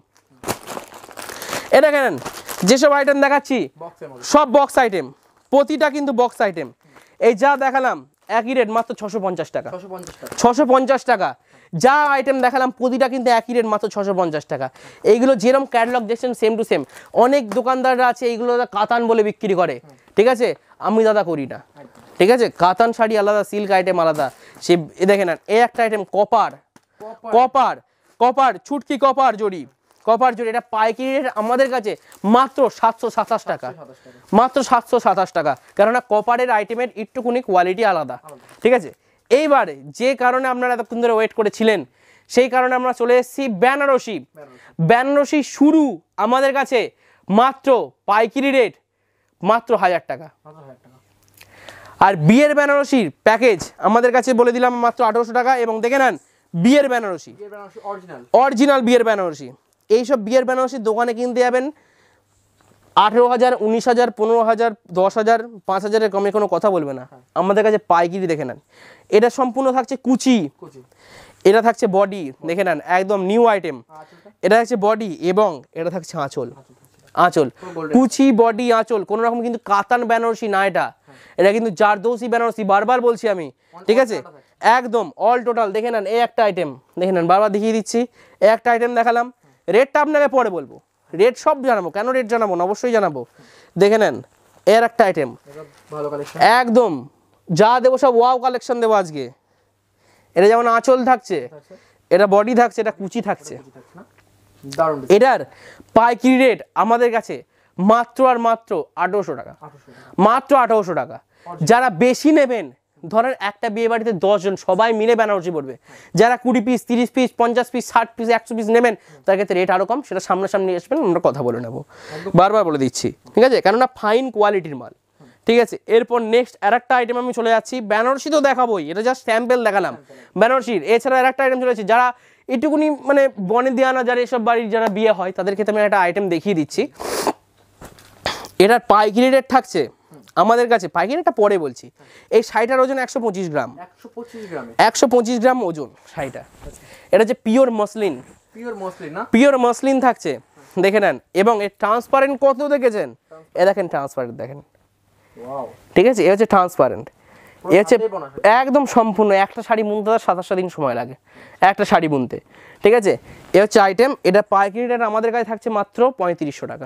এটা কেন, যেসব আইটেম দেখাচ্ছি সব বক্স আইটেম, প্রতিটা কিন্তু বক্স আইটেম। এই যা দেখালাম একই রেট মাত্র 650 টাকা, 650 টাকা। যা আইটেম দেখালাম প্রতিটা কিন্তু একই রেট মাত্র 650 টাকা। এইগুলো যেরকম ক্যাটালগ দেখছেন সেম টু সেম। অনেক দোকানদাররা আছে এইগুলো কাতান বলে বিক্রি করে, ঠিক আছে, আমি দাদা করি না। ঠিক আছে, কাতান শাড়ি আলাদা, সিল্ক আইটেম আলাদা। সে দেখে নেন, এই একটা item copper, copper, copper Chhutki, copper জড়ি, কপার জড়ি। এটা পাইকারি রেট আমাদের কাছে মাত্র 727 টাকা, মাত্র 727 টাকা। কেননা কপারের আইটেমের একটুকুনি কোয়ালিটি আলাদা। ঠিক আছে, এইবার যে কারণে আপনারা এতক্ষণ ধরে ওয়েট করেছিলেন, সেই কারণে আমরা চলে এসেছি বেনারসি। বেনারসি শুরু আমাদের কাছে মাত্র পাইকারি রেট মাত্র 1000 টাকা। আর বিয়ের বেনারসির প্যাকেজ আমাদের কাছে বলে দিলাম মাত্র 1800 টাকা। এবং দেখে নেন, বিয়ের বেনারসি, অরিজিনাল বিয়ের বেনারসি। এইসব বিয়ের বেনারসির দোকানে কিনতে যাবেন 18,000, 19,000, 15,000, 10,000, 5,000-এর কমে কোনো কথা বলবে না। আমাদের কাছে পাইকারি দেখে নেন। এটা সম্পূর্ণ থাকছে কুচি, এটা থাকছে বডি, দেখে নেন একদম নিউ আইটেম। এটা থাকছে বডি এবং এটা থাকছে আঁচল, আঁচল, কুচি, বডি, আঁচল। কোনো রকম কিন্তু কাতান বেনারসি না, এটা এটা কিন্তু জারদৌসি বেনারসি, বারবার বলছি আমি। ঠিক আছে, একদম অল টোটাল দেখে নেন। এই একটা আইটেম দেখে নেন, বারবার দেখিয়ে দিচ্ছি। এই একটা আইটেম দেখালাম, রেটটা আপনাকে পরে বলবো, রেট সব জানাবো। কেন রেট জানাবো না, অবশ্যই জানাবো। দেখে নেন, এর একটা আইটেম একদম যা দেবো সব ওয়াও কালেকশন দেবো আজকে। এটা যেমন আঁচল থাকছে, এটা বডি থাকছে, এটা কুচি থাকছে। এটার পাইকারি রেট আমাদের কাছে মাত্র আর মাত্র 1800 টাকা, মাত্র 1800 টাকা। যারা বেশি নেবেন ধরেন একটা বিয়ে বাড়িতে 10 জন সবাই মিলে বেনারসি পড়বে, যারা 20 piece 30 piece 50 piece 60 piece 100 piece নেবেন তার ক্ষেত্রে রেট আরও কম, সেটা সামনাসামনি আসবেন আমরা কথা বলে নেবো, বারবার বলে দিচ্ছি, ঠিক আছে, কেননা ফাইন কোয়ালিটির মাল, ঠিক আছে। এরপর নেক্সট আরেকটা আইটেম আমি চলে যাচ্ছি, বেনারসি তো দেখাবোই, এটা জাস্ট স্যাম্পল দেখালাম বেনারসির, এছাড়া আরেকটা আইটেম চলে যাচ্ছে, যারা একটুকুনি মানে বনে দেওয়া না, যারা এসব বাড়ির যারা বিয়ে হয় তাদের ক্ষেত্রে আমি একটা আইটেম দেখিয়ে দিচ্ছি। এটার পাইকারি রেট থাকছে আমাদের কাছে, পাইকারি রেটটা পরে বলছি, এই শাড়িটার ওজন 125 গ্রাম, 125 গ্রাম ওজন শাড়িটা। এটা হচ্ছে পিওর মসলিন, পিওর মসলিন থাকছে, দেখে নেন, এবং এর ট্রান্সপারেন্ট কত দেখেছেন, এ দেখেন ট্রান্সপারেন্ট দেখেন, ঠিক আছে, এ হচ্ছে ট্রান্সপারেন্ট, এ হচ্ছে একদম সম্পূর্ণ, একটা শাড়ি বুনতে 27টা দিন সময় লাগে একটা শাড়ি বুনতে, ঠিক আছে। এ হচ্ছে আইটেম, এটা পাইকারি রেট আমাদের কাছে থাকছে মাত্র 3500 টাকা,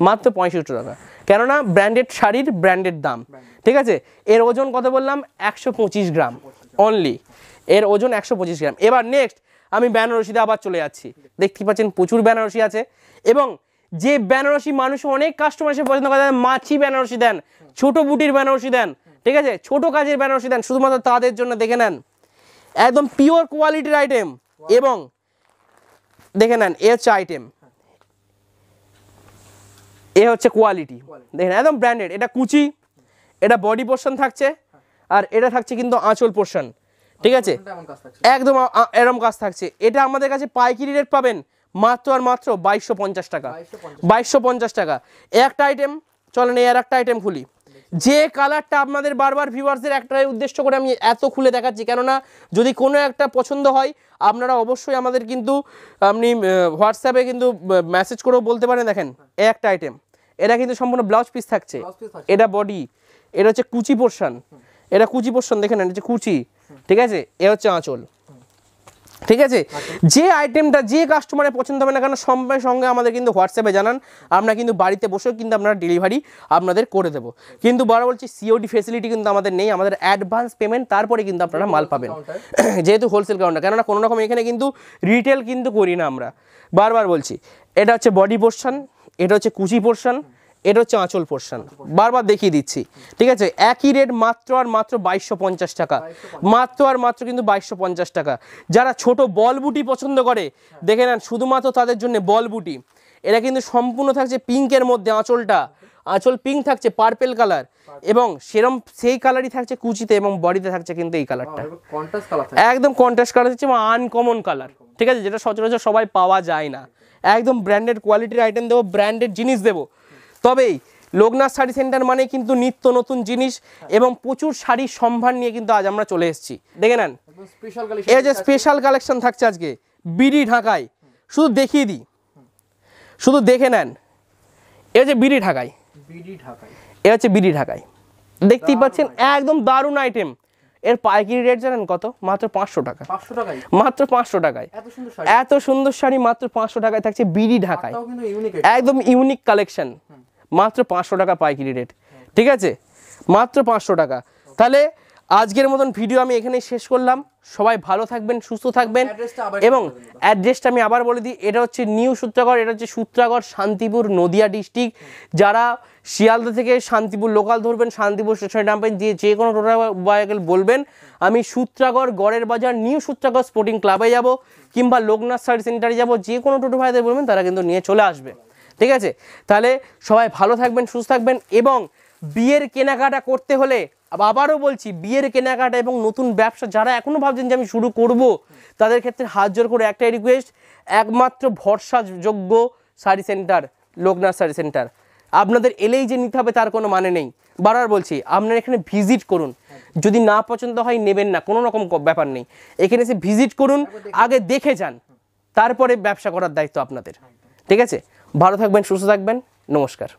মাত্র 65 টাকা, কেননা ব্র্যান্ডেড শাড়ির ব্র্যান্ডেড দাম, ঠিক আছে। এর ওজন কত বললাম, 125 গ্রাম অনলি, এর ওজন 125 গ্রাম। এবার নেক্সট আমি বেনারসিতে আবার চলে যাচ্ছি, দেখতে পাচ্ছেন প্রচুর বেনারসি আছে, এবং যে বেনারসি মানুষ অনেক কাস্টমার এসে পছন্দ করে, মাছি বেনারসি দেন, ছোট বুটির বেনারসি দেন, ঠিক আছে, ছোট কাজের বেনারসি দেন, শুধুমাত্র তাদের জন্য দেখে নেন, একদম পিওর কোয়ালিটির আইটেম, এবং দেখে নেন এ হচ্ছে আইটেম, এ হচ্ছে কোয়ালিটি, দেখেন একদম ব্র্যান্ডেড, এটা কুচি, এটা বডি পোর্শন থাকছে, আর এটা থাকছে কিন্তু আঁচল পোর্শন, ঠিক আছে, একদম এরকম কাজ থাকছে। এটা আমাদের কাছে পাইকারি রেট পাবেন মাত্র আর মাত্র 2250 টাকা, 2250 টাকা। একটা আইটেম, চলেন এই আর একটা আইটেম খুলি, যে কালারটা আপনাদের বারবার ভিউয়ার্সদের একটাই উদ্দেশ্য করে আমি এত খুলে দেখাচ্ছি, কেননা যদি কোনো একটা পছন্দ হয় আপনারা অবশ্যই আমাদের কিন্তু আপনি হোয়াটসঅ্যাপে কিন্তু মেসেজ করেও বলতে পারেন। দেখেন এই একটা আইটেম, এটা কিন্তু সম্পূর্ণ ব্লাউজ পিস থাকছে, এটা বডি, এটা হচ্ছে কুচি পোর্শন, এটা কুচি পোর্শন দেখে নেন, এটা হচ্ছে কুচি, ঠিক আছে, এ হচ্ছে আঁচল, ঠিক আছে। যে আইটেমটা যে কাস্টমারের পছন্দ হবে না কেন সঙ্গে সঙ্গে আমাদের কিন্তু হোয়াটসঅ্যাপে জানান, আমরা কিন্তু বাড়িতে বসেও কিন্তু আপনারা ডেলিভারি আপনাদের করে দেবো, কিন্তু বড় বলছি সিওডি ফেসিলিটি কিন্তু আমাদের নেই, আমাদের অ্যাডভান্স পেমেন্ট তারপরে কিন্তু আপনারা মাল পাবেন, যেহেতু হোলসেল কাউন্টার, কেননা কোনো রকম এখানে কিন্তু রিটেল কিন্তু করি না আমরা, বারবার বলছি। এটা হচ্ছে বডি পোর্শন, এটা হচ্ছে কুচি পোর্শন, এটা হচ্ছে আঁচল পোর্শন, বারবার দেখিয়ে দিচ্ছি, ঠিক আছে। একই রেট মাত্র আর মাত্র 2250 টাকা, মাত্র আর মাত্র কিন্তু 2250 টাকা। যারা ছোট বল বুটি পছন্দ করে দেখে নেন, শুধুমাত্র তাদের জন্য বল বুটি, এটা কিন্তু সম্পূর্ণ থাকছে পিঙ্কের মধ্যে, আঁচলটা আঁচল পিঙ্ক থাকছে, পার্পেল কালার, এবং সেরম সেই কালারই থাকছে কুচিতে, এবং বডিতে থাকছে কিন্তু এই কালারটা একদম কন্ট্রাস্ট কালার হচ্ছে, আনকমন কালার, ঠিক আছে, যেটা সচরাচর সবাই পাওয়া যায় না, একদম ব্র্যান্ডেড কোয়ালিটির আইটেম দেবো, ব্র্যান্ডেড জিনিস দেবো। তবেই লোকনাথ শাড়ি সেন্টার মানে কিন্তু নিত্য নতুন জিনিস এবং প্রচুর শাড়ির সম্ভার নিয়ে কিন্তু আজ আমরা চলে এসেছি, দেখে নেন এই যে স্পেশাল কালেকশন থাকছে আজকে বিডি ঢাকায়, শুধু দেখিয়ে দিই, শুধু দেখে নেন, এই যে বিডি ঢাকায়, এ হচ্ছে বিডি ঢাকায়, দেখতেই পাচ্ছেন একদম দারুণ আইটেম। এর পাইকারি রেট জানেন কত, মাত্র 500 টাকা, মাত্র 500 টাকায়, এত সুন্দর শাড়ি মাত্র 500 টাকায় থাকছে বিডি ঢাকায়, একদম ইউনিক কালেকশন, মাত্র 500 টাকা পাইকারি রেট, ঠিক আছে, মাত্র 500 টাকা। তাহলে আজকের মতন ভিডিও আমি এখানেই শেষ করলাম, সবাই ভালো থাকবেন, সুস্থ থাকবেন, এবং অ্যাড্রেসটা আমি আবার বলে দিই, এটা হচ্ছে নিউ সূত্রাগড়, এটা হচ্ছে সূত্রাগড় শান্তিপুর নদিয়া ডিস্ট্রিক্ট। যারা শিয়ালদা থেকে শান্তিপুর লোকাল ধরবেন, শান্তিপুর স্টেশনে নামবেন, যে কোনো টোটো বাইকেল বলবেন আমি সূত্রাগড় গড়ের বাজার নিউ সূত্রাগড় স্পোর্টিং ক্লাবে যাব, কিংবা লোকনাথ শাড়ি সেন্টারে যাব, যে কোনো টোটো ভাইদের বলবেন তারা কিন্তু নিয়ে চলে আসবে, ঠিক আছে। তাহলে সবাই ভালো থাকবেন, সুস্থ থাকবেন, এবং বিয়ের কেনাকাটা করতে হলে আবারও বলছি, বিয়ের কেনাকাটা এবং নতুন ব্যবসা যারা এখনও ভাবছেন যে আমি শুরু করব, তাদের ক্ষেত্রে হাত জোর করে একটাই রিকোয়েস্ট, একমাত্র ভরসাযোগ্য শাড়ি সেন্টার লোকনাথ শাড়ি সেন্টার। আপনাদের এলেই যে নিতে হবে তার কোনো মানে নেই, বারবার বলছি আপনারা এখানে ভিজিট করুন, যদি না পছন্দ হয় নেবেন না, কোনো রকম ব্যাপার নেই, এখানে এসে ভিজিট করুন, আগে দেখে যান, তারপরে ব্যবসা করার দায়িত্ব আপনাদের, ঠিক আছে। ভালো থাকবেন, সুস্থ থাকবেন, নমস্কার।